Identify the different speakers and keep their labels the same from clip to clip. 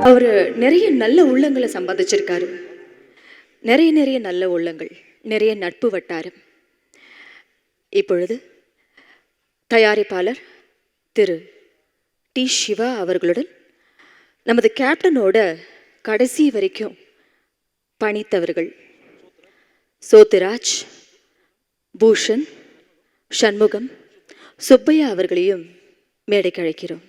Speaker 1: அவர் நிறைய நல்ல உள்ளங்களை சம்பாதிச்சிருக்காரு. நிறைய நல்ல உள்ளங்கள், நிறைய நட்பு வட்டாரம். இப்பொழுது தயாரிப்பாளர் திரு டி சிவா அவர்களுடன் நமது கேப்டனோட கடைசி வரைக்கும் பணித்தவர்கள் சோத்துராஜ், பூஷன், சண்முகம், சுப்பையா அவர்களையும் மேடைக்கு அழைக்கிறோம்.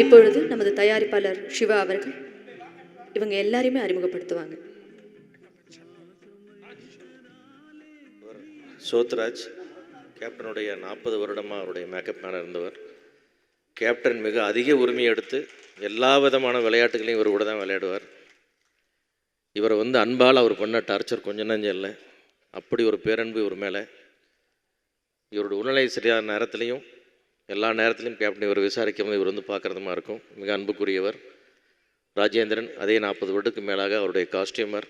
Speaker 1: இப்பொழுது நமது தயாரிப்பாளர் சிவா அவர்கள் இவங்க எல்லாரையுமே அறிமுகப்படுத்துவாங்க.
Speaker 2: சோத்ராஜ் கேப்டனுடைய 40 வருடமாக அவருடைய மேக்கப் மேனாக இருந்தவர். கேப்டன் மிக அதிக உரிமை எடுத்து எல்லா விதமான விளையாட்டுகளையும் இவர் கூட தான் விளையாடுவார். இவரை அன்பால் அவர் பண்ண டார்ச்சர் கொஞ்சம் நஞ்சம் இல்லை. அப்படி ஒரு பேரன்பு இவர் மேலே. இவருடைய உடல்நிலை சரியான நேரத்துலையும் எல்லா நேரத்திலையும் கேப்டன் இவர் விசாரிக்கும் இவர் பார்க்குறதுமா இருக்கும். மிக அன்புக்குரியவர். ராஜேந்திரன் அதே 40 வருடத்துக்கு மேலாக அவருடைய காஸ்டியூமர்.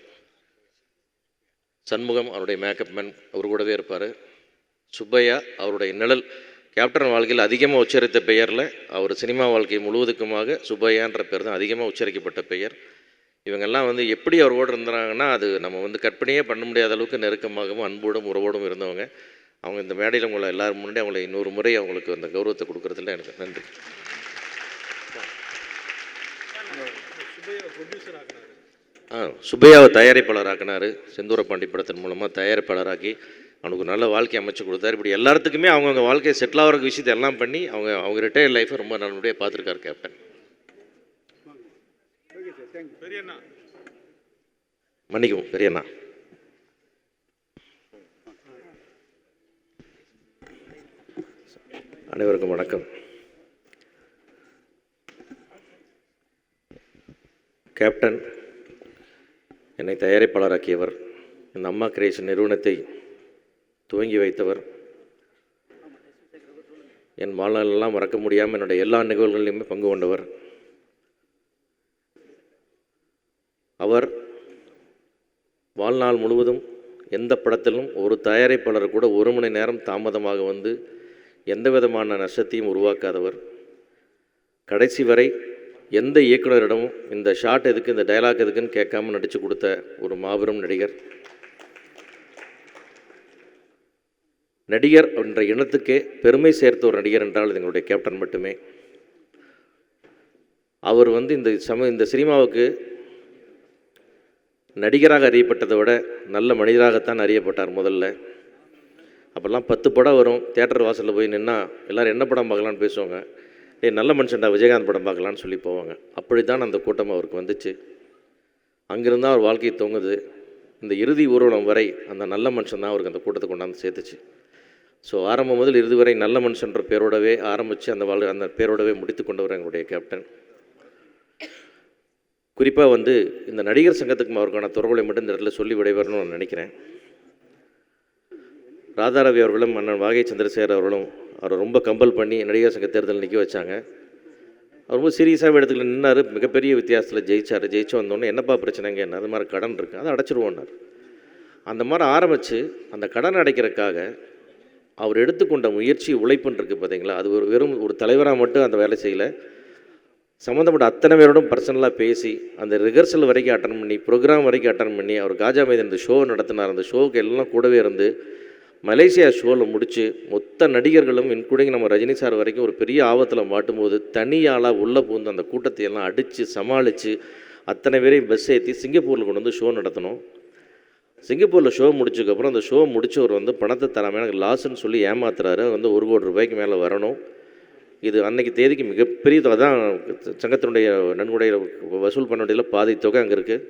Speaker 2: சண்முகம் அவருடைய மேக்கப் மேன், அவர் கூடவே இருப்பார். சுப்பையா அவருடைய நிழல். கேப்டன் வாழ்க்கையில் அதிகமாக உச்சரித்த பெயரில் அவர் சினிமா வாழ்க்கை முழுவதுக்குமாக சுப்பையான்ற பேர் தான் அதிகமாக உச்சரிக்கப்பட்ட பெயர். இவங்கெல்லாம் எப்படி அவரோடு இருந்தாங்கன்னா அது நம்ம கற்பனையே பண்ண முடியாத அளவுக்கு நெருக்கமாகவும் அன்போடும் உறவோடும் இருந்தவங்க. அவங்க இந்த மேடையில் உங்களை எல்லோரும் முன்னாடி அவங்களை இன்னொரு முறை அவங்களுக்கு அந்த கௌரவத்தை கொடுக்குறதுல எனக்கு நன்றி. சுப்பையாவை தயாரிப்பாளராக்கினார். செந்தூர பாண்டி படத்தின் மூலமாக தயாரிப்பாளராக்கி அவனுக்கு நல்ல வாழ்க்கை அமைச்சு கொடுத்தாரு. இப்படி எல்லாத்துக்குமே அவங்கவுங்க வாழ்க்கையை செட்டில் ஆகிற விஷயத்தை எல்லாம் பண்ணி அவங்க ரிட்டையர் லைஃப்பை ரொம்ப நல்லபடியாக பார்த்துருக்காரு கேப்டன். மன்னிக்கவும் பெரியண்ணா. அனைவருக்கும் வணக்கம். கேப்டன் என்னை தயாரிப்பாளராக்கியவர். இந்த அம்மா கிரியேஷன் நிறுவனத்தை துவங்கி வைத்தவர். என் வாழ்நாளெல்லாம் மறக்க முடியாமல் என்னுடைய எல்லா நிகழ்வுகளிலுமே பங்கு கொண்டவர். அவர் வாழ்நாள் முழுவதும் எந்த படத்திலும் ஒரு தயாரிப்பாளர் கூட 1 மணி நேரம் தாமதமாக எந்த விதமான நஷ்டத்தையும் உருவாக்காதவர். கடைசி வரை எந்த இயக்குனரிடமும் இந்த ஷாட் எதுக்கு, இந்த டயலாக் எதுக்குன்னு கேட்காம நடித்து கொடுத்த ஒரு மாபெரும் நடிகர். நடிகர் என்ற இனத்துக்கே பெருமை சேர்த்த ஒரு நடிகர் என்றால் எங்களுடைய கேப்டன் மட்டுமே. அவர் இந்த சினிமாவுக்கு நடிகராக அறியப்பட்டதை விட நல்ல மனிதராகத்தான் அறியப்பட்டார் முதல்ல. அப்போல்லாம் 10 படம் வரும். தியேட்டர் வாசலில் போய் நின்னா எல்லோரும் என்ன படம் பார்க்கலான்னு பேசுவாங்க. நல்ல மனுஷன்டா விஜயகாந்த் படம் பார்க்கலான்னு சொல்லி போவாங்க. அப்படி தான் அந்த கூட்டம் அவருக்கு வந்துச்சு. அங்கிருந்தால் அவர் வாழ்க்கையை தொங்குது. இந்த இறுதி ஊர்வலம் வரை அந்த நல்ல மனுஷன் தான் அவருக்கு அந்த கூட்டத்தை கொண்டாந்து சேர்த்துச்சு. ஸோ ஆரம்பம் முதல் இறுதி வரை நல்ல மனுஷன்ற பேரோடவே ஆரம்பித்து அந்த பேரோடவே முடித்து கொண்டவர் எங்களுடைய கேப்டன். குறிப்பாக இந்த நடிகர் சங்கத்துக்கும் அவருக்கான தொடர்புகளை மட்டும் இந்த இடத்துல சொல்லி விடைபெறணும்னு நான் நினைக்கிறேன். ராதாரவி அவர்களும் அண்ணன் வாகை சந்திரசேகர் அவர்களும் அவரை ரொம்ப கம்பல் பண்ணி நடிகர் சங்க தேர்தல் நிற்க வச்சாங்க. அவர் ரொம்ப சீரியஸாகவே இடத்துல நின்னார். மிகப்பெரிய வித்தியாசத்தில் ஜெயிச்சு வந்தோடனே என்னப்பா பிரச்சனைங்க, என்ன அது மாதிரி கடன் இருக்குது, அதை அடைச்சிருவோன்னார். அந்த மாதிரி ஆரம்பித்து அந்த கடன் அடைக்கிறதுக்காக அவர் எடுத்துக்கொண்ட முயற்சி உழைப்புன்னு இருக்குது பார்த்தீங்களா, அது வெறும் ஒரு தலைவராக மட்டும் அந்த வேலை செய்யலை. சம்மந்தப்பட்ட அத்தனை பேரோடும் பர்சனலாக பேசி அந்த ரிஹர்சல் வரைக்கும் அட்டன் பண்ணி ப்ரோக்ராம் வரைக்கும் அட்டன் பண்ணி அவர் காஜா மைதன் இந்த ஷோ நடத்தினார். அந்த ஷோவுக்கு எல்லாம் கூடவே இருந்து மலேசியா ஷோவில் முடித்து மொத்த நடிகர்களும் இன்க்ளூடிங் நம்ம ரஜினி சார் வரைக்கும் ஒரு பெரிய ஆபத்தில் மாட்டும்போது தனியாளாக உள்ளே பூந்து அந்த கூட்டத்தை எல்லாம் அடித்து சமாளித்து அத்தனை பேரையும் பஸ் ஏற்றி சிங்கப்பூரில் கொண்டு வந்து ஷோ நடத்தணும். சிங்கப்பூரில் ஷோ முடிச்சதுக்கப்புறம் அந்த ஷோ முடிச்சவர் வந்து பணத்தை தராமல் எனக்கு லாஸ்ன்னு சொல்லி ஏமாத்துறாரு. வந்து 1 கோடி ரூபாய்க்கு மேலே வரணும். இது அன்னைக்கு தேதிக்கு மிகப்பெரிய தொகை தான். சங்கத்தினுடைய நன்கொடைய வசூல் பண்ண வேண்டியதில் பாதி தொகை அங்கே இருக்குது.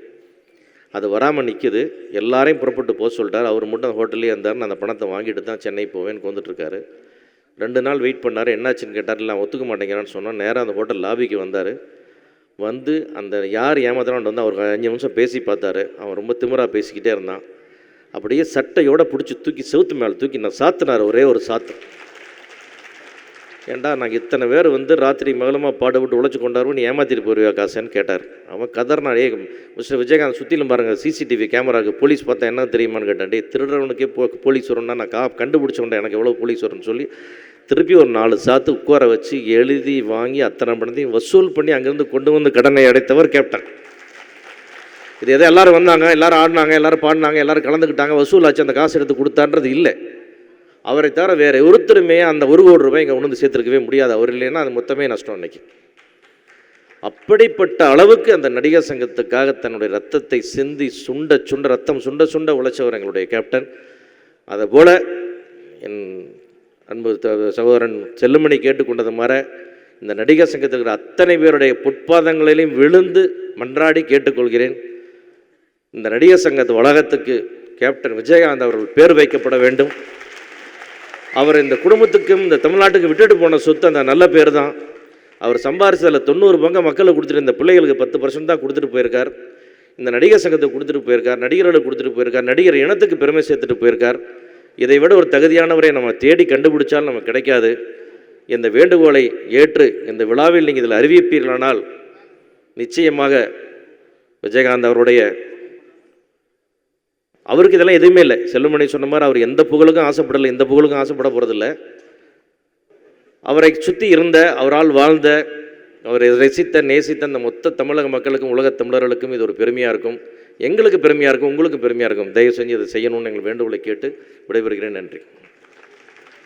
Speaker 2: அது வராமல் நிற்கிது. எல்லாரையும் புறப்பட்டு போக சொல்லிட்டார். அவர் மட்டும் அந்த ஹோட்டல்லே இருந்தார். அந்த பணத்தை வாங்கிட்டு தான் சென்னை போவேன்னு வந்துட்டுருக்காரு. 2 நாள் வெயிட் பண்ணார். என்னாச்சுன்னு கேட்டார். இல்லை ஒத்துக்க மாட்டேங்கிறான்னு சொன்னால் நேராக அந்த ஹோட்டல் லாபிக்கு வந்தார். வந்து அந்த யார் ஏமாத்துறான்னு வந்து அவர் 5 நிமிஷம் பேசி பார்த்தாரு. அவன் ரொம்ப திமிராக பேசிக்கிட்டே இருந்தான். அப்படியே சட்டையோடு பிடிச்சி தூக்கி செவுத்து மேலே தூக்கி நான் சாத்தினார். ஒரே ஒரு சாத்து. ஏண்டா நாங்கள் இத்தனை பேர் வந்து ராத்திரி மகளமாக பாடுபட்டு உழைச்சி கொண்டாருவோம், நீ ஏமாற்றிட்டு போயிருவியா காசேன்னு கேட்டார். அவன் கதர்னாடே மிஸ்டர் விஜயகாந்த் சுற்றிலும் பாருங்கள் சிசிடிவி கேமராவுக்கு போலீஸ் பார்த்தா என்ன தெரியுமான்னு கேட்டான். டே திருடுறவனுக்கே போலீஸ் வரும்னா நான் கண்டுபிடிச்சவன்டா எனக்கு எவ்வளோ போலீஸ் வரும்னு சொல்லி திருப்பி ஒரு 4 சாத்து உட்கார வச்சு எழுதி வாங்கி அத்தனை பணத்தையும் வசூல் பண்ணி அங்கேருந்து கொண்டு வந்து கடனை அடைத்தவர் கேப்டன். இது எதை எல்லோரும் வந்தாங்க, எல்லோரும் ஆடினாங்க, எல்லோரும் பாடினாங்க, எல்லோரும் கலந்துக்கிட்டாங்க, வசூல் ஆச்சு, அந்த காசு எடுத்து கொடுத்தான்றது இல்லை. அவரை தவிர வேறு ஒருத்தருமே அந்த 1 கோடி ரூபாய் இங்கே கொண்டு சேர்த்துருக்கவே முடியாது. அவர் இல்லைன்னா அது மொத்தமே நஷ்டம் அன்னைக்கு. அப்படிப்பட்ட அளவுக்கு அந்த நடிகர் சங்கத்துக்காக தன்னுடைய ரத்தத்தை சிந்தி ரத்தம் சுண்ட உழைச்சவர் எங்களுடைய கேப்டன். அதை போல் என் அன்பு சகோதரன் செல்லுமணி கேட்டுக்கொண்டது மாதிரி இந்த நடிகர் சங்கத்துக்கு அத்தனை பேருடைய பொற்பாதங்களிலையும் விழுந்து மன்றாடி கேட்டுக்கொள்கிறேன். இந்த நடிகர் சங்கத்து வளாகத்துக்கு கேப்டன் விஜயகாந்த் அவர்கள் பேர் வைக்கப்பட வேண்டும். அவர் இந்த குடும்பத்துக்கும் இந்த தமிழ்நாட்டுக்கு விட்டுட்டு போன சொத்து அந்த நல்ல பேர் தான். அவர் சம்பாரிச்சதில் 90 பங்கு மக்களுக்கு கொடுத்துட்டு இந்த பிள்ளைகளுக்கு 10% தான் கொடுத்துட்டு போயிருக்கார். இந்த நடிகர் சங்கத்துக்கு கொடுத்துட்டு போயிருக்கார், நடிகர்களுக்கு கொடுத்துட்டு போயிருக்கார், நடிகர் இனத்துக்கு பெருமை சேர்த்துட்டு போயிருக்கார். இதை விட ஒரு தகுதியானவரை நம்ம தேடி கண்டுபிடிச்சால் நமக்கு கிடைக்காது. இந்த வேண்டுகோளை ஏற்று இந்த விழாவில் நீங்கள் இதில் அறிவிப்பீர்களானால் நிச்சயமாக விஜயகாந்த் அவருக்கு இதெல்லாம் எதுவுமே இல்லை. செல்லுமணி சொன்ன மாதிரி அவர் எந்த புகழுக்கும் ஆசைப்படலை, எந்த புகழுக்கும் ஆசைப்பட போகிறதில்ல. அவரை சுற்றி இருந்த, அவரால் வாழ்ந்த, அவரை ரசித்த நேசித்த அந்த மொத்த தமிழக மக்களுக்கும் உலகத் தமிழர்களுக்கும் இது ஒரு பெருமையாக இருக்கும். எங்களுக்கு பெருமையாக இருக்கும், உங்களுக்கு பெருமையாக இருக்கும். தயவு செஞ்சு அதை செய்யணும்னு எங்கள் வேண்டுகோளை கேட்டு விடைபெறுகிறேன். நன்றி.